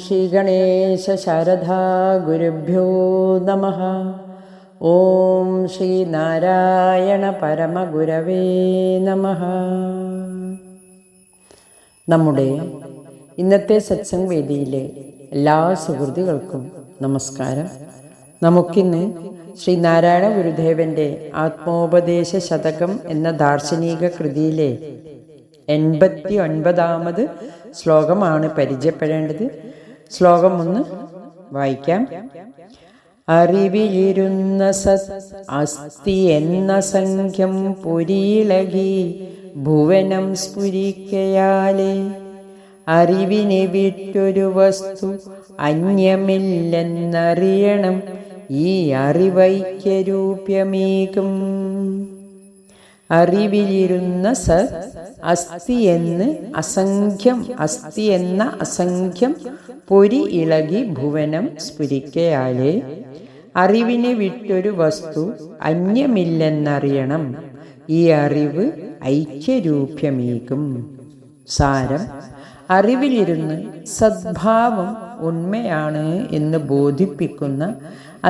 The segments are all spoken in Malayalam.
ശ്രീ ഗണേശ ശാരദാ ഗുരുഭ്യോ നമഃ. ഓം ശ്രീ നാരായണ പരമഗുരവേ നമഃ. നമ്മുടെ ഇന്നത്തെ സത്സംഗ് വേദിയിലെ എല്ലാ സുഹൃത്തുക്കൾക്കും നമസ്കാരം. നമുക്കിന്ന് ശ്രീ നാരായണ ഗുരുദേവന്റെ ആത്മോപദേശ ശതകം എന്ന ദാർശനിക കൃതിയിലെ 89ാമത് ശ്ലോകമാണ് പരിചയപ്പെടേണ്ടത്. ശ്ലോകം ഒന്ന് വായിക്കാം. അറിവിലിരുന്ന സത് അസ്തി എന്ന സംഖ്യം പുരിയിളകി ഭുവനം സ്ഫുരിക്കയാലേ, അറിവിനെ വിട്ടൊരു വസ്തു അന്യമില്ലെന്നറിയണം, ഈ അറിവൈക്യരൂപ്യമേകും. അറിവിലിരുന്ന സത് അസ്തി എന്ന് അസംഖ്യം, അസ്തി എന്ന അസംഖ്യം പൊരി ഇളകി ഭുവനം സ്ഫുരിക്കയാലേ, അറിവിനെ വിട്ടൊരു വസ്തു അന്യമില്ലെന്നറിയണം, ഈ അറിവ് ഐക്യരൂപ്യമേകും. സാരം: അറിവിലിരുന്ന് സദ്ഭാവം ഉണ്മയാണ് എന്ന് ബോധിപ്പിക്കുന്ന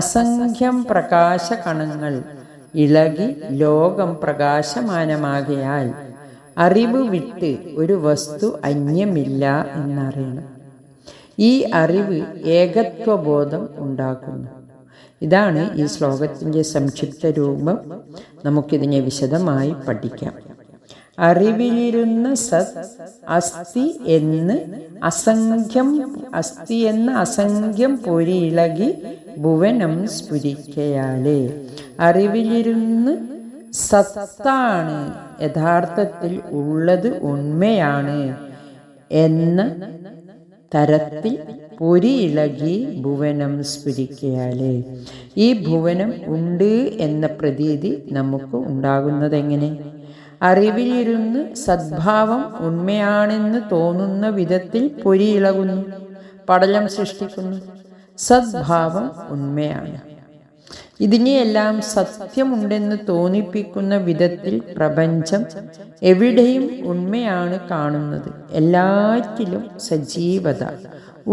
അസംഖ്യം പ്രകാശകണങ്ങൾ ഇളകി ലോകം പ്രകാശമാനമാകയാൽ അറിവ് വിട്ട് ഒരു വസ്തു അന്യമില്ല എന്നറിയണം. ഈ അറിവ് ഏകത്വബോധം ഉണ്ടാക്കുന്നു. ഇതാണ് ഈ ശ്ലോകത്തിൻ്റെ സംക്ഷിപ്ത രൂപം. നമുക്കിതിനെ വിശദമായി പഠിക്കാം. അറിവിലിരുന്ന സത് അസ്തി എന്ന് അസംഖ്യം, അസ്തി എന്ന അസംഖ്യം പൊരിയിളകി ഭുവനം സ്ഫുരിക്കയാലേ, അറിവിലിരുന്ന് സത്താണ്, യഥാർത്ഥത്തിൽ ഉള്ളത് ഉണ്മയാണ് എന്ന തരത്തിൽ പൊരിയിളകി ഭുവനം സ്ഫുരിക്കയാലേ, ഈ ഭുവനം ഉണ്ട് എന്ന പ്രതീതി നമുക്ക് ഉണ്ടാകുന്നതെങ്ങനെ? അറിവിലിരുന്ന് സദ്ഭാവം ഉണ്മയാണെന്ന് തോന്നുന്ന വിധത്തിൽ പൊരിയിളകുന്നു, പടലം സൃഷ്ടിക്കുന്നു. സദ്ഭാവം ഉണ്മയാണ്. ഇതിനെയെല്ലാം സത്യമുണ്ടെന്ന് തോന്നിപ്പിക്കുന്ന വിധത്തിൽ പ്രപഞ്ചം എവിടെയും ഉണ്മയാണ് കാണുന്നത്. എല്ലാറ്റിലും സജീവത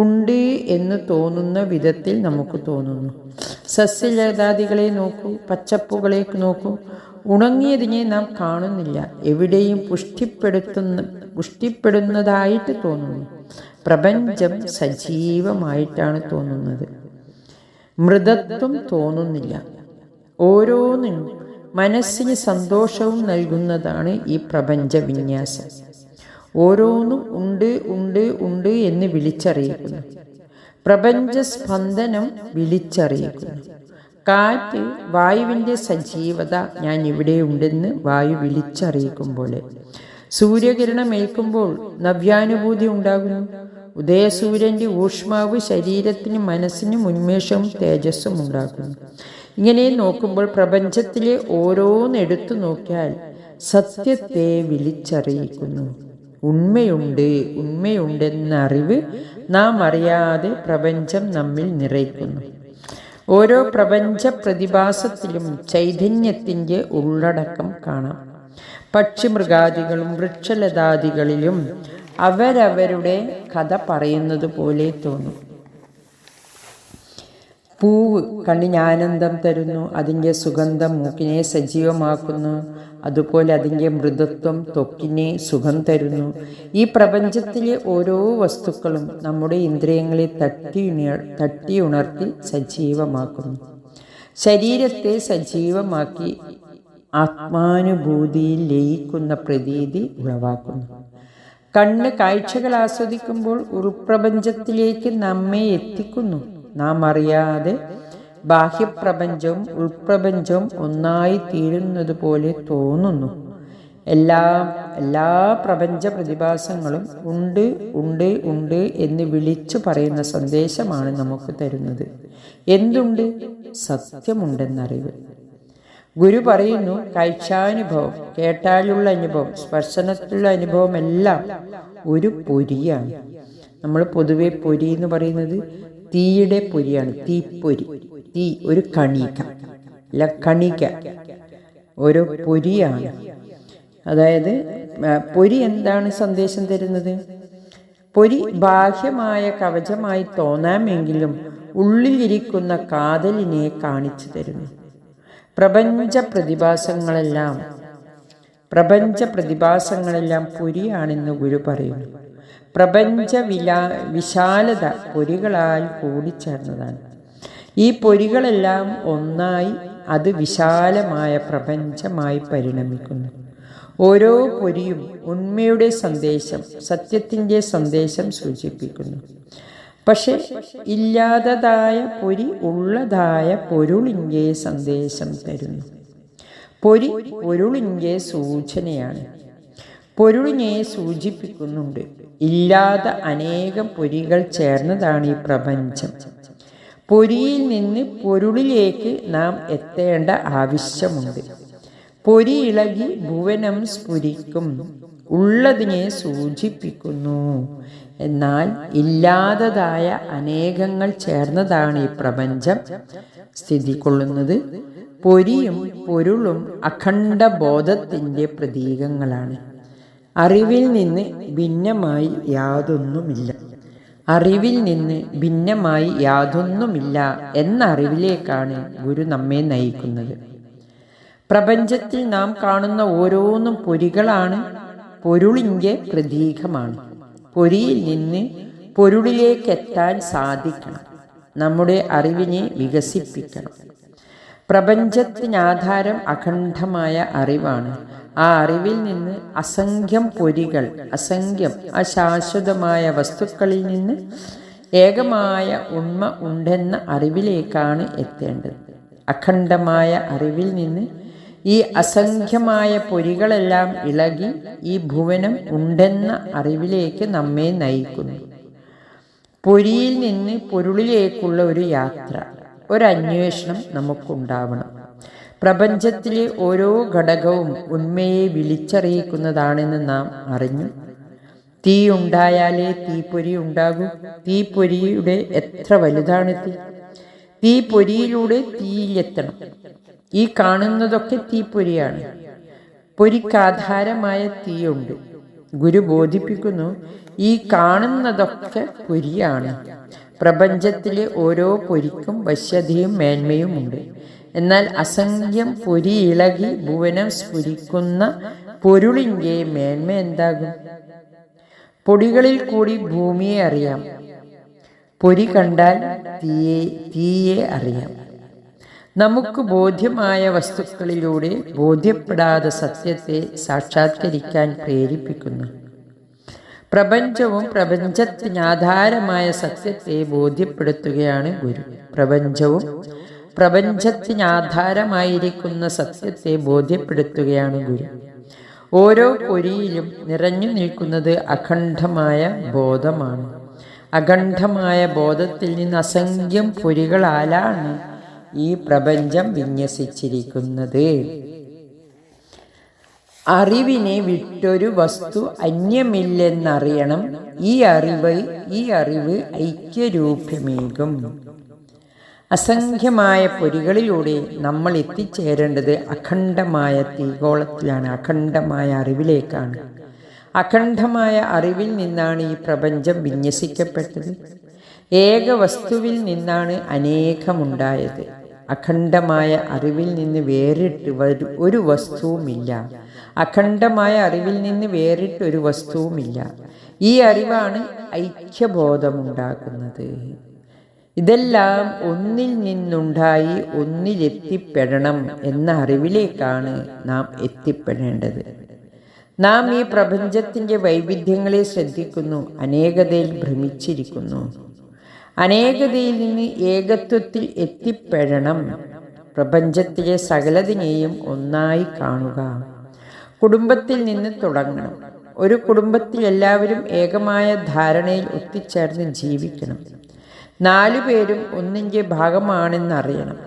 ഉണ്ട് എന്ന് തോന്നുന്ന വിധത്തിൽ നമുക്ക് തോന്നുന്നു. സസ്യലതാദികളെ നോക്കൂ, പച്ചപ്പുകളെ നോക്കൂ, ഉണങ്ങിയതിനെ നാം കാണുന്നില്ല. എവിടെയും പുഷ്ടിപ്പെടുന്നതായിട്ട് തോന്നുന്നു. പ്രപഞ്ചം സജീവമായിട്ടാണ് തോന്നുന്നത്. മൃദത്വം തോന്നുന്നില്ല. ഓരോന്നിനും മനസ്സിന് സന്തോഷവും നൽകുന്നതാണ് ഈ പ്രപഞ്ച വിന്യാസം. ഓരോന്നും ഉണ്ട് ഉണ്ട് ഉണ്ട് എന്ന് വിളിച്ചറിയിക്കുന്നു. പ്രപഞ്ച സ്പന്ദനം വിളിച്ചറിയിക്കുന്നു. കാറ്റ് വായുവിൻ്റെ സജീവത ഞാൻ ഇവിടെ ഉണ്ടെന്ന് വായു വിളിച്ചറിയിക്കും പോലെ സൂര്യകിരണം ഏൽക്കുമ്പോൾ നവ്യാനുഭൂതി ഉണ്ടാകുന്നു. ഉദയസൂര്യൻ്റെ ഊഷ്മാവ് ശരീരത്തിനും മനസ്സിനും ഉന്മേഷവും തേജസ്സും ഉണ്ടാക്കുന്നു. ഇങ്ങനെ നോക്കുമ്പോൾ പ്രപഞ്ചത്തിലെ ഓരോന്നെടുത്തു നോക്കിയാൽ സത്യത്തെ വിളിച്ചറിയിക്കുന്നു. ഉണ്മയുണ്ട്, ഉണ്മയുണ്ടെന്ന അറിവ് നാം അറിയാതെ പ്രപഞ്ചം നമ്മിൽ നിറയ്ക്കുന്നു. ഓരോ പ്രപഞ്ച പ്രതിഭാസത്തിലും ചൈതന്യത്തിൻ്റെ ഉള്ളടക്കം കാണാം. പക്ഷിമൃഗാദികളും വൃക്ഷലതാദികളിലും അവരവരുടെ കഥ പറയുന്നത് പോലെ തോന്നും. പൂവ് കണ്ണിന് ആനന്ദം തരുന്നു, അതിൻ്റെ സുഗന്ധം മൂക്കിനെ സജീവമാക്കുന്നു. അതുപോലെ അതിൻ്റെ മൃദുത്വം ത്വക്കിനെ സുഖം തരുന്നു. ഈ പ്രപഞ്ചത്തിലെ ഓരോ വസ്തുക്കളും നമ്മുടെ ഇന്ദ്രിയങ്ങളെ തട്ടി ഉണർത്തി സജീവമാക്കുന്നു. ശരീരത്തെ സജീവമാക്കി ആത്മാനുഭൂതിയിൽ ലയിക്കുന്ന പ്രതീതി ഉളവാക്കുന്നു. കണ്ണ് കാഴ്ചകൾ ആസ്വദിക്കുമ്പോൾ ഉൾപ്രപഞ്ചത്തിലേക്ക് നമ്മെ എത്തിക്കുന്നു. നാം അറിയാതെ ബാഹ്യപ്രപഞ്ചവും ഉൾപ്രപഞ്ചവും ഒന്നായി തീരുന്നത് പോലെ തോന്നുന്നു. എല്ലാ പ്രപഞ്ച പ്രതിഭാസങ്ങളും ഉണ്ട് ഉണ്ട് ഉണ്ട് എന്ന് വിളിച്ചു പറയുന്ന സന്ദേശമാണ് നമുക്ക് തരുന്നത്. എന്തുണ്ട്? സത്യമുണ്ടെന്നറിവ്. ഗുരു പറയുന്നു, കാഴ്ചാനുഭവം, കേട്ടാലുള്ള അനുഭവം, സ്പർശനത്തിലുള്ള അനുഭവം എല്ലാം ഒരു പൊരിയാണ്. നമ്മൾ പൊതുവെ പൊരി എന്ന് പറയുന്നത് തീയുടെ പൊരിയാണ്. തീപ്പൊരി, തീ ഒരു കണിക, അല്ല കണിക, ഒരു പൊരിയാണ്. അതായത് പൊരി എന്താണ് സന്ദേശം തരുന്നത്? പൊരി ബാഹ്യമായ കവചമായി തോന്നാമെങ്കിലും ഉള്ളിലിരിക്കുന്ന കാതലിനെ കാണിച്ചു തരുന്നു. പ്രപഞ്ച പ്രതിഭാസങ്ങളെല്ലാം പൊരിയാണെന്ന് ഗുരു പറയുന്നു. വിശാലത പൊരികളാൽ കൂടിച്ചേർന്നതാണ്. ഈ പൊരികളെല്ലാം ഒന്നായി അത് വിശാലമായ പ്രപഞ്ചമായി പരിണമിക്കുന്നു. ഓരോ പൊരിയും ഉണ്മയുടെ സന്ദേശം, സത്യത്തിൻ്റെ സന്ദേശം സൂചിപ്പിക്കുന്നു. പക്ഷെ ഇല്ലാത്തതായ പൊരി ഉള്ളതായ പൊരുളിൻ്റെ സന്ദേശം തരുന്നു. പൊരി പൊരുളിൻ്റെ സൂചനയാണ്, പൊരുളിനെ സൂചിപ്പിക്കുന്നുണ്ട്. ഇല്ലാത്ത അനേകം പൊരികൾ ചേർന്നതാണ് ഈ പ്രപഞ്ചം. പൊരിയിൽ നിന്ന് പൊരുളിലേക്ക് നാം എത്തേണ്ട ആവശ്യമുണ്ട്. പൊരി ഇളകി ഭുവനം സ്ഫുരിക്കും, ഉള്ളതിനെ സൂചിപ്പിക്കുന്നു. എന്നാൽ ഇല്ലാത്തതായ അനേകങ്ങൾ ചേർന്നതാണ് ഈ പ്രപഞ്ചം സ്ഥിതി കൊള്ളുന്നത്. പൊരിയും പൊരുളും അഖണ്ഡ ബോധത്തിൻ്റെ പ്രതീകങ്ങളാണ്. അറിവിൽ നിന്ന് ഭിന്നമായി യാതൊന്നുമില്ല. അറിവിൽ നിന്ന് ഭിന്നമായി യാതൊന്നുമില്ല എന്ന അറിവിലേക്കാണ് ഗുരു നമ്മെ നയിക്കുന്നത്. പ്രപഞ്ചത്തിൽ നാം കാണുന്ന ഓരോന്നും പൊരികളാണ്, പൊരുളിൻ്റെ പ്രതീകമാണ്. പൊരിയിൽ നിന്ന് പൊരുളിലേക്ക് എത്താൻ സാധിക്കണം. നമ്മുടെ അറിവിനെ വികസിപ്പിക്കണം. പ്രപഞ്ചത്തിനാധാരം അഖണ്ഡമായ അറിവാണ്. ആ അറിവിൽ നിന്ന് അസംഖ്യം പൊരികൾ, അസംഖ്യം അശാശ്വതമായ വസ്തുക്കളിൽ നിന്ന് ഏകമായ ഉണ്മ ഉണ്ടെന്ന അറിവിലേക്കാണ് എത്തേണ്ടത്. അഖണ്ഡമായ അറിവിൽ നിന്ന് ഈ അസംഖ്യമായ പൊരികളെല്ലാം ഇളകി ഈ ഭുവനം ഉണ്ടെന്ന അറിവിലേക്ക് നമ്മെ നയിക്കുന്നു. പൊരിയിൽ നിന്ന് പൊരുളിലേക്കുള്ള ഒരു യാത്ര, ഒരന്വേഷണം നമുക്കുണ്ടാവണം. പ്രപഞ്ചത്തിലെ ഓരോ ഘടകവും ഉണ്മയെ വിളിച്ചറിയിക്കുന്നതാണെന്ന് നാം അറിഞ്ഞു. തീ ഉണ്ടായാലേ തീപ്പൊരി ഉണ്ടാകൂ. തീപ്പൊരിയുടെ എത്ര വലുതാണ് തീ! തീപ്പൊരിയിലൂടെ തീയിലെത്തണം. ഈ കാണുന്നതൊക്കെ തീപ്പൊരിയാണ്. പൊരിക്കാധാരമായ തീയുണ്ട്. ഗുരു ബോധിപ്പിക്കുന്നു, ഈ കാണുന്നതൊക്കെ പൊരിയാണ്. പ്രപഞ്ചത്തിലെ ഓരോ പൊരിക്കും വശ്യതയും മേന്മയുമുണ്ട്. എന്നാൽ അസംഖ്യം പൊരി ഇളകി ഭുവനം സ്ഫുരിക്കുന്ന പൊരുളിൻ്റെ മേന്മ എന്താകും? പൊടികളിൽ കൂടി ഭൂമിയെ അറിയാം. പൊരി കണ്ടാൽ തീയെ അറിയാം. നമുക്ക് ബോധ്യമായ വസ്തുക്കളിലൂടെ ബോധ്യപ്പെടാതെ സത്യത്തെ സാക്ഷാത്കരിക്കാൻ പ്രേരിപ്പിക്കുന്നു. പ്രപഞ്ചവും പ്രപഞ്ചത്തിനാധാരമായ സത്യത്തെ ബോധ്യപ്പെടുത്തുകയാണ് ഗുരു. പ്രപഞ്ചവും പ്രപഞ്ചത്തിനാധാരമായിരിക്കുന്ന സത്യത്തെ ബോധ്യപ്പെടുത്തുകയാണ് ഗുരു. ഓരോ പൊരിയിലും നിറഞ്ഞു നിൽക്കുന്നത് അഖണ്ഡമായ ബോധമാണ്. അഖണ്ഡമായ ബോധത്തിൽ നിന്ന് അസംഖ്യം പൊരികളാലാണ് ഈ പ്രപഞ്ചം വിന്യസിച്ചിരിക്കുന്നത്. അറിവിനെ വിട്ടൊരു വസ്തു അന്യമില്ലെന്നറിയണം. ഈ അറിവ് ഐക്യരൂപമേകും. അസംഖ്യമായ പൊരികളിലൂടെ നമ്മൾ എത്തിച്ചേരേണ്ടത് അഖണ്ഡമായ തീഗോളത്തിലാണ്, അഖണ്ഡമായ അറിവിലേക്കാണ്. അഖണ്ഡമായ അറിവിൽ നിന്നാണ് ഈ പ്രപഞ്ചം വിന്യസിക്കപ്പെട്ടത്. ഏക വസ്തുവിൽ നിന്നാണ് അനേകമുണ്ടായത്. അഖണ്ഡമായ അറിവിൽ നിന്ന് വേറിട്ട് ഒരു വസ്തുവുമില്ല. അഖണ്ഡമായ അറിവിൽ നിന്ന് വേറിട്ടൊരു വസ്തുവുമില്ല. ഈ അറിവാണ് ഐക്യബോധമുണ്ടാക്കുന്നത്. ഇതെല്ലാം ഒന്നിൽ നിന്നുണ്ടായി ഒന്നിലെത്തിപ്പെടണം എന്ന അറിവിലേക്കാണ് നാം എത്തിപ്പെടേണ്ടത്. നാം ഈ പ്രപഞ്ചത്തിൻ്റെ വൈവിധ്യങ്ങളെ ശ്രദ്ധിക്കുന്നു, അനേകതയിൽ ഭ്രമിച്ചിരിക്കുന്നു. അനേകതയിൽ നിന്ന് ഏകത്വത്തിൽ എത്തിപ്പെടണം. പ്രപഞ്ചത്തിലെ സകലതിനെയും ഒന്നായി കാണുക. കുടുംബത്തിൽ നിന്ന് തുടങ്ങണം. ഒരു കുടുംബത്തിൽ എല്ലാവരും ഏകമായ ധാരണയിൽ ഒത്തുചേർന്ന് ജീവിക്കണം. 4 പേരും ഒന്നിൻ്റെ ഭാഗമാണെന്നറിയണം.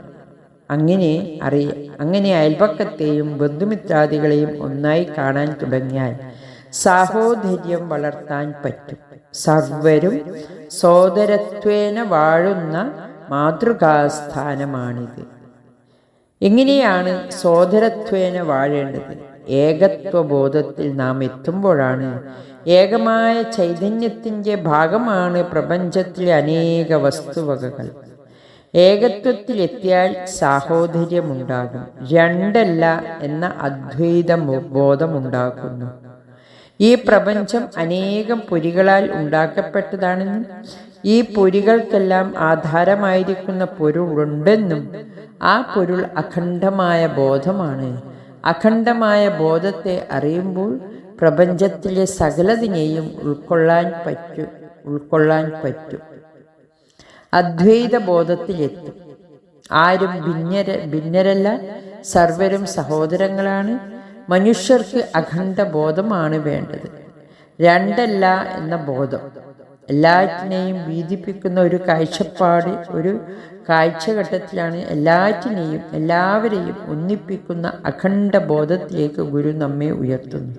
അങ്ങനെ അയൽപക്കത്തെയും ബന്ധുമിത്രാദികളെയും ഒന്നായി കാണാൻ തുടങ്ങിയാൽ സാഹോദര്യം വളർത്താൻ പറ്റും. സർവരും സോദരത്വേന വാഴുന്ന മാതൃകാസ്ഥാനമാണിത്. എങ്ങനെയാണ് സോദരത്വേന വാഴേണ്ടത്? ഏകത്വബോധത്തിൽ നാം എത്തുമ്പോഴാണ് ഏകമായ ചൈതന്യത്തിൻ്റെ ഭാഗമാണ് പ്രപഞ്ചത്തിലെ അനേക വസ്തുവകകൾ. ഏകത്വത്തിലെത്തിയാൽ സാഹോദര്യമുണ്ടാകും. രണ്ടല്ല എന്ന അദ്വൈത ബോധമുണ്ടാക്കുന്നു. ഈ പ്രപഞ്ചം അനേകം പൊരികളാൽ ഉണ്ടാക്കപ്പെട്ടതാണെന്നും ഈ പൊരികൾക്കെല്ലാം ആധാരമായിരിക്കുന്ന പൊരുളുണ്ടെന്നും ആ പൊരുൾ അഖണ്ഡമായ ബോധമാണ്. അഖണ്ഡമായ ബോധത്തെ അറിയുമ്പോൾ പ്രപഞ്ചത്തിലെ സകലതിനെയും ഉൾക്കൊള്ളാൻ പറ്റും. അദ്വൈത ബോധത്തിലെത്തും. ആരും ഭിന്നരല്ല, സർവരും സഹോദരങ്ങളാണ്. മനുഷ്യർക്ക് അഖണ്ഡ ബോധമാണ് വേണ്ടത്. രണ്ടല്ല എന്ന ബോധം എല്ലാറ്റിനെയും വീതിപ്പിക്കുന്ന ഒരു കാഴ്ചപ്പാട്, ഒരു കാഴ്ചഘട്ടത്തിലാണ് എല്ലാവരെയും ഒന്നിപ്പിക്കുന്ന അഖണ്ഡ ബോധത്തിലേക്ക് ഗുരു നമ്മെ ഉയർത്തുന്നു.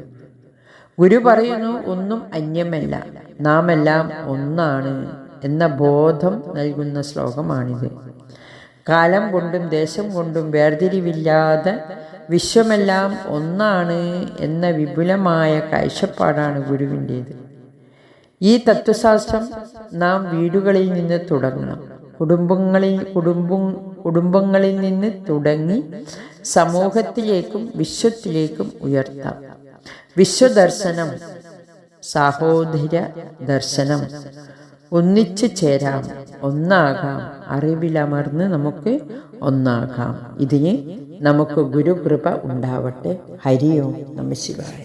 ഗുരു പറയുന്നു, ഒന്നും അന്യമല്ല, നാം എല്ലാം ഒന്നാണ് എന്ന ബോധം നൽകുന്ന ശ്ലോകമാണിത്. കാലം കൊണ്ടും ദേശം കൊണ്ടും വേർതിരിവില്ലാതെ വിശ്വമെല്ലാം ഒന്നാണ് എന്ന വിപുലമായ കാഴ്ചപ്പാടാണ് ഗുരുവിൻ്റേത്. ഈ തത്വശാസ്ത്രം നാം വീടുകളിൽ നിന്ന് തുടങ്ങണം. കുടുംബങ്ങളിൽ നിന്ന് തുടങ്ങി സമൂഹത്തിലേക്കും വിശ്വത്തിലേക്കും ഉയർത്താം. വിശ്വദർശനം, സാഹോദര്യ ദർശനം. ഒന്നിച്ചു ചേരാം, ഒന്നാകാം, അറിവിലമർന്ന് നമുക്ക് ഒന്നാകാം. ഇതിന് നമുക്ക് ഗുരുകൃപ ഉണ്ടാവട്ടെ. ഹരി ഓം നമഃ ശിവായ.